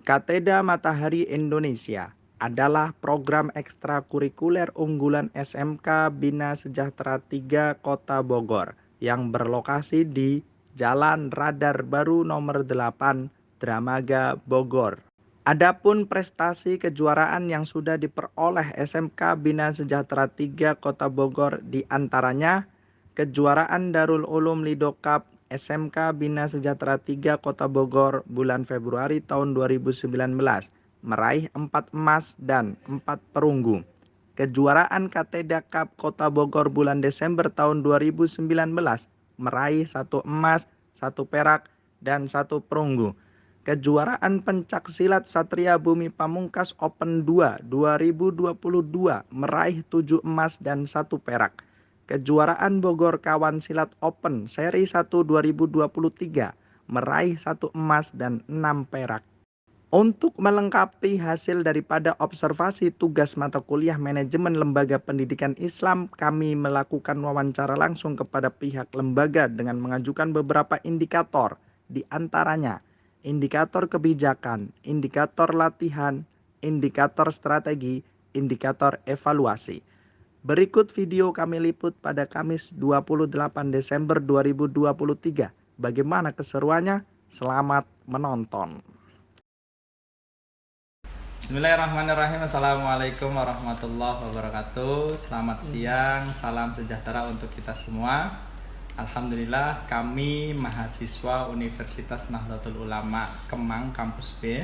Kateda Matahari Indonesia adalah program ekstrakurikuler unggulan SMK Bina Sejahtera 3 Kota Bogor yang berlokasi di Jalan Radar Baru nomor 8, Dramaga, Bogor. Adapun prestasi kejuaraan yang sudah diperoleh SMK Bina Sejahtera 3 Kota Bogor diantaranya kejuaraan Darul Ulum Lido Cup SMK Bina Sejahtera 3 Kota Bogor bulan Februari tahun 2019 meraih 4 emas dan 4 perunggu. Kejuaraan Kateda Cup Kota Bogor bulan Desember tahun 2019 meraih 1 emas, 1 perak, dan 1 perunggu. Kejuaraan Pencak Silat Satria Bumi Pamungkas Open 2 2022 meraih 7 emas dan 1 perak. Kejuaraan Bogor Kawan Silat Open Seri 1 2023 meraih 1 emas dan 6 perak. Untuk melengkapi hasil daripada observasi tugas mata kuliah manajemen lembaga pendidikan Islam, kami melakukan wawancara langsung kepada pihak lembaga dengan mengajukan beberapa indikator, di antaranya indikator kebijakan, indikator latihan, indikator strategi, indikator evaluasi. Berikut video kami liput pada Kamis 28 Desember 2023. Bagaimana keseruannya? Selamat menonton. Bismillahirrahmanirrahim. Assalamualaikum warahmatullahi wabarakatuh. Selamat siang, salam sejahtera untuk kita semua. Alhamdulillah, kami mahasiswa Universitas Nahdlatul Ulama Kemang Kampus B.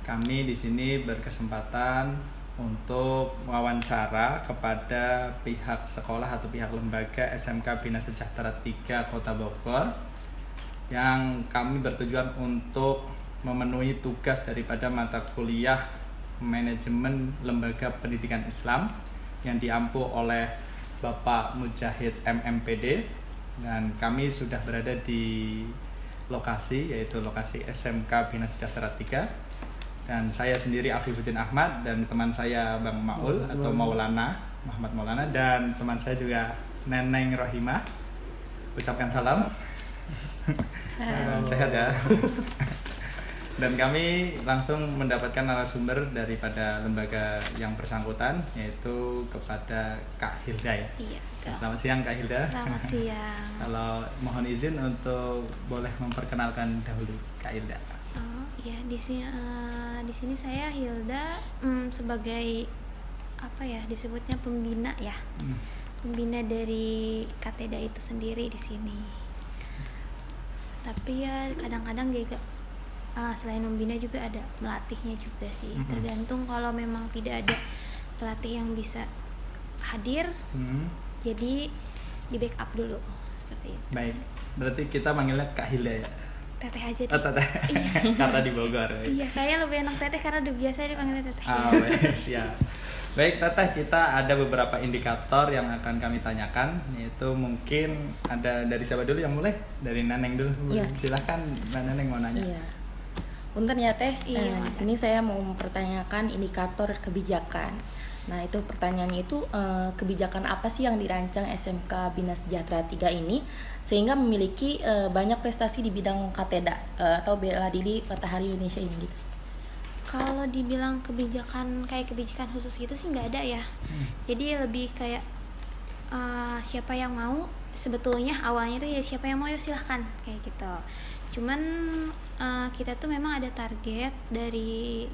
Kami di sini berkesempatan untuk wawancara kepada pihak sekolah atau pihak lembaga SMK Bina Sejahtera 3 Kota Bogor yang kami bertujuan untuk memenuhi tugas daripada mata kuliah manajemen lembaga pendidikan Islam yang diampu oleh Bapak Mujahid MMPD, dan kami sudah berada di lokasi, yaitu lokasi SMK Bina Sejahtera 3. Dan saya sendiri Afifuddin Ahmad dan teman saya Bang Maul atau Maulana, Muhammad Maulana, dan teman saya juga Neneng Rohimah. Ucapkan salam. Sehat ya. Dan kami langsung mendapatkan narasumber daripada lembaga yang bersangkutan, yaitu kepada Kak Hilda ya. Iya. Selamat siang Kak Hilda. Selamat siang. Kalau mohon izin untuk boleh memperkenalkan dahulu Kak Hilda. Oh ya, di sini saya Hilda sebagai apa ya disebutnya pembina ya, pembina dari Kateda itu sendiri di sini. Tapi ya kadang-kadang juga selain membina juga ada melatihnya juga sih. Tergantung kalau memang tidak ada pelatih yang bisa hadir, jadi di backup dulu seperti itu. Baik, berarti kita manggilnya Kak Hilda ya. Teteh aja deh. Oh, teteh. Iya. Karena di Bogor. Ya. Iya, saya lebih enak teteh karena udah biasa dipanggil teteh. Baik, siap. Baik, teteh, kita ada beberapa indikator yang akan kami tanyakan, yaitu mungkin ada dari siapa dulu yang mulai? Dari Neneng dulu. Iya. Silahkan Mbak Neneng mau nanya. Iya. Punten ya Teh. Iya, Di sini saya mau mempertanyakan indikator kebijakan. Nah, itu pertanyaannya itu kebijakan apa sih yang dirancang SMK Bina Sejahtera 3 ini sehingga memiliki banyak prestasi di bidang Kateda atau bela diri Matahari Indonesia ini gitu. Kalau dibilang kebijakan kayak kebijakan khusus gitu sih nggak ada ya. Jadi lebih kayak siapa yang mau, sebetulnya awalnya tuh ya siapa yang mau ya silahkan kayak gitu. Cuman kita tuh memang ada target dari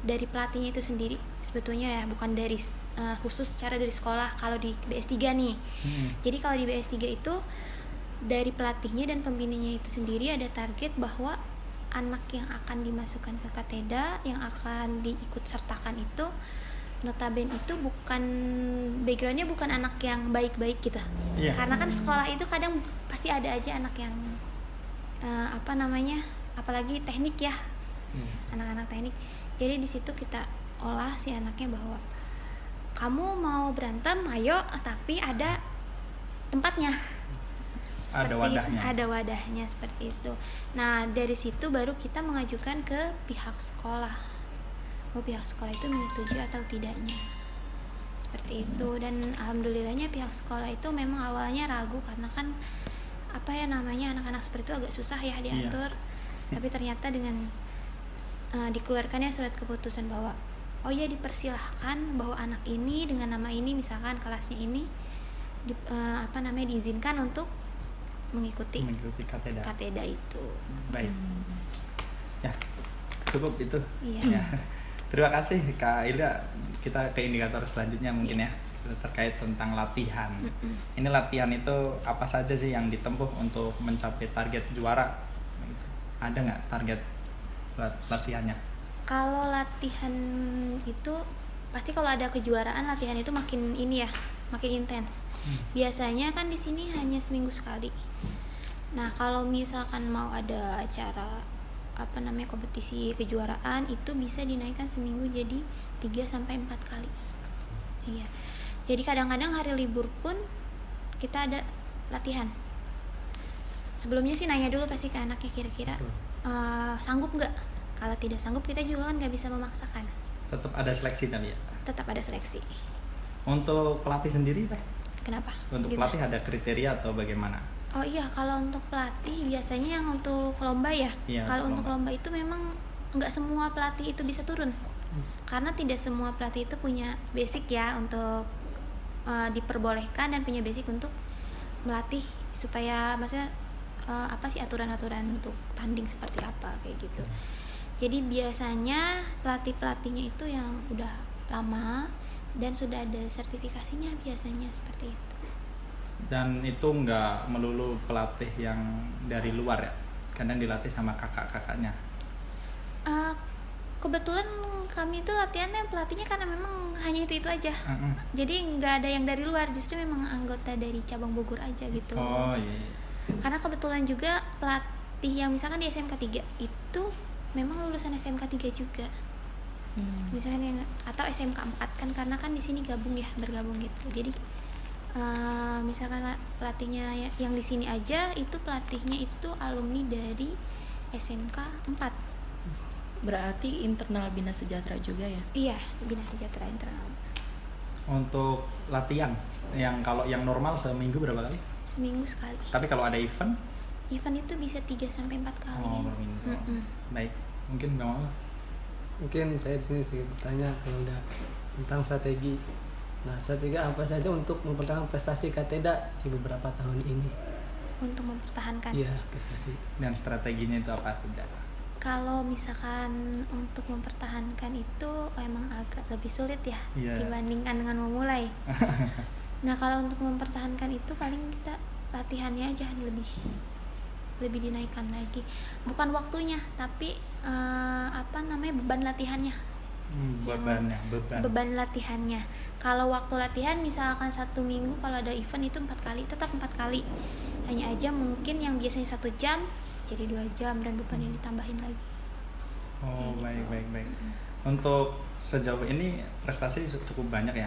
dari pelatihnya itu sendiri sebetulnya ya, bukan dari khusus cara dari sekolah. Kalau di BS3 nih, jadi kalau di BS3 itu dari pelatihnya dan pembinanya itu sendiri ada target bahwa anak yang akan dimasukkan ke Kateda, yang akan diikut sertakan itu notabene itu bukan backgroundnya bukan anak yang baik-baik gitu. Karena kan sekolah itu kadang pasti ada aja anak yang apalagi teknik ya, anak-anak teknik. Jadi di situ kita olah si anaknya bahwa kamu mau berantem, ayo, tapi ada tempatnya. Ada wadahnya seperti itu. Nah, dari situ baru kita mengajukan ke pihak sekolah. Mau pihak sekolah itu menyetujui atau tidaknya. Seperti itu. Dan alhamdulillahnya pihak sekolah itu memang awalnya ragu karena kan anak-anak seperti itu agak susah ya diatur. Tapi ternyata dengan dikeluarkannya surat keputusan bahwa oh ya dipersilahkan bahwa anak ini dengan nama ini misalkan kelasnya ini diizinkan untuk mengikuti kateda itu. Baik. Ya, cukup itu. Iya. Ya. Terima kasih Kak Ilda. Kita ke indikator selanjutnya mungkin ya, terkait tentang latihan. Ini latihan itu apa saja sih yang ditempuh untuk mencapai target juara? Ada nggak target latihannya? Kalau latihan itu pasti kalau ada kejuaraan latihan itu makin ini ya, makin intens. Biasanya kan di sini hanya seminggu sekali. Nah, kalau misalkan mau ada acara kompetisi kejuaraan itu bisa dinaikkan seminggu jadi 3 sampai 4 kali. Iya. Jadi kadang-kadang hari libur pun kita ada latihan. Sebelumnya sih nanya dulu pasti ke anaknya kira-kira sanggup nggak. Kalau tidak sanggup kita juga kan nggak bisa memaksakan. Tetap ada seleksi tadi ya? Tetap ada seleksi. Untuk pelatih sendiri Teh? Kenapa? Untuk pelatih ada kriteria atau bagaimana? Oh iya, kalau untuk pelatih biasanya yang untuk lomba ya. Iya, kalau untuk lomba itu memang nggak semua pelatih itu bisa turun. Karena tidak semua pelatih itu punya basic ya untuk diperbolehkan dan punya basic untuk melatih supaya maksudnya aturan-aturan untuk tanding seperti apa kayak gitu. Jadi biasanya pelatih-pelatihnya itu yang udah lama dan sudah ada sertifikasinya biasanya seperti itu. Dan itu nggak melulu pelatih yang dari luar ya? Kadang dilatih sama kakak-kakaknya. Kebetulan kami itu latihannya pelatihnya karena memang hanya itu aja. Jadi nggak ada yang dari luar, justru memang anggota dari cabang Bogor aja gitu. Oh iya. Karena kebetulan juga pelatih yang misalkan di SMK 3 itu memang lulusan SMK 3 juga. Misalkan yang atau SMK 4 kan karena kan di sini bergabung gitu. Jadi misalkan pelatihnya yang di sini aja itu pelatihnya itu alumni dari SMK 4. Berarti internal Bina Sejahtera juga ya? Iya, Bina Sejahtera internal. Untuk latihan kalau yang normal seminggu berapa kali? Seminggu sekali. Tapi kalau ada event itu bisa 3 sampai 4 kali. Oh, berminggu. Baik. Mungkin nggak mau? Mungkin saya di sini sih bertanya kalau udah tentang strategi. Nah, strategi apa saja untuk mempertahankan prestasi kateda di beberapa tahun ini? Untuk mempertahankan. Iya, prestasi. Dan strateginya itu apa saja? Kalau misalkan untuk mempertahankan itu emang agak lebih sulit ya dibandingkan dengan memulai. Nah, kalau untuk mempertahankan itu paling kita latihannya aja lebih dinaikkan lagi. Bukan waktunya, tapi beban latihannya. Beban latihannya. Kalau waktu latihan misalkan 1 minggu kalau ada event itu 4 kali, tetap 4 kali. Hanya aja mungkin yang biasanya 1 jam jadi 2 jam dan bebannya ditambahin lagi. Oh, baik. Untuk sejauh ini prestasi cukup banyak ya.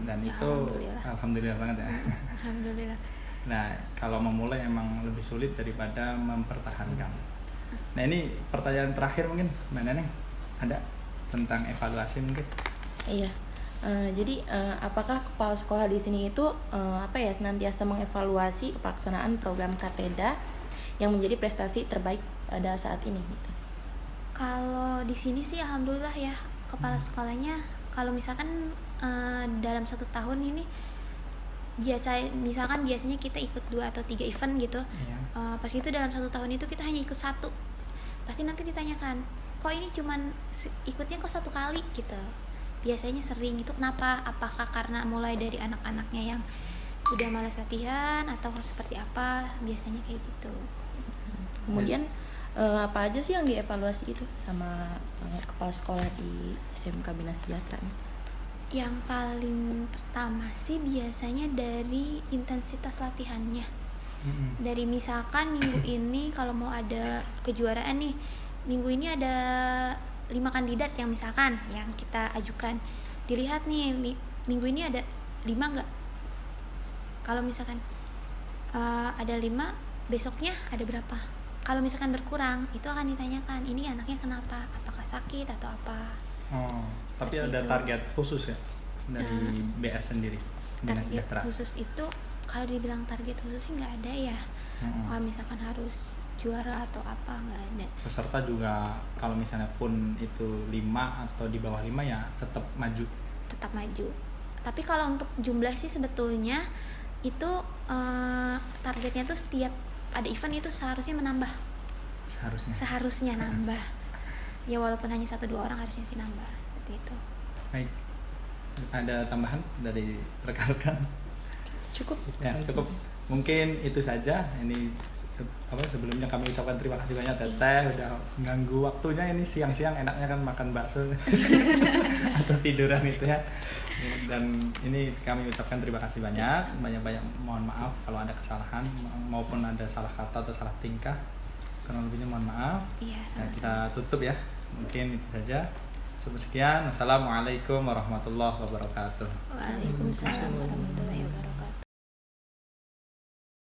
Dan Ya, itu alhamdulillah banget ya. Alhamdulillah. Nah, kalau memulai emang lebih sulit daripada mempertahankan. Nah, ini pertanyaan terakhir mungkin Mbak Neneng, ada tentang evaluasi mungkin? Iya. Jadi apakah kepala sekolah di sini itu senantiasa mengevaluasi pelaksanaan program kateda yang menjadi prestasi terbaik pada saat ini gitu? Kalau di sini sih alhamdulillah ya, kepala sekolahnya kalau misalkan dalam 1 tahun ini biasanya kita ikut 2 atau 3 event gitu. Pas itu dalam 1 tahun itu kita hanya ikut 1. Pasti nanti ditanyakan, kok ini cuman ikutnya kok 1 kali gitu. Biasanya sering itu kenapa? Apakah karena mulai dari anak-anaknya yang udah malas latihan atau seperti apa? Biasanya kayak gitu. Kemudian apa aja sih yang dievaluasi itu sama kepala sekolah di SMK Bina Sejahtera? Yang paling pertama sih biasanya dari intensitas latihannya. Dari misalkan minggu ini kalau mau ada kejuaraan nih, minggu ini ada 5 kandidat yang misalkan yang kita ajukan, dilihat nih minggu ini ada 5 nggak? Kalau misalkan ada 5, besoknya ada berapa? Kalau misalkan berkurang, itu akan ditanyakan, ini anaknya kenapa? Apakah sakit atau apa? Oh, tapi ada itu target khusus ya dari BS sendiri, Bina target Sejahtera? khusus itu kalau dibilang target khusus sih nggak ada ya. Kalau misalkan harus juara atau apa, nggak ada. Peserta juga kalau misalnya pun itu 5 atau di bawah 5 ya tetap maju. Tetap maju. Tapi kalau untuk jumlah sih sebetulnya itu targetnya tuh setiap ada event itu seharusnya menambah. Seharusnya nambah. Ya walaupun hanya 1-2 orang harusnya sih nambah seperti itu. Baik. Ada tambahan dari rekan-rekan? Cukup. Ya, cukup. Mungkin itu saja. Ini sebelumnya kami ucapkan terima kasih banyak Teteh udah mengganggu waktunya, ini siang-siang enaknya kan makan bakso atau tiduran itu ya. Dan ini kami ucapkan terima kasih banyak-banyak, mohon maaf kalau ada kesalahan maupun ada salah kata atau salah tingkah, kurang lebihnya mohon maaf. Iya, Nah, kita tutup ya, mungkin itu saja. Cukup sekian. Wassalamualaikum warahmatullahi wabarakatuh. Waalaikumsalam warahmatullahi wabarakatuh.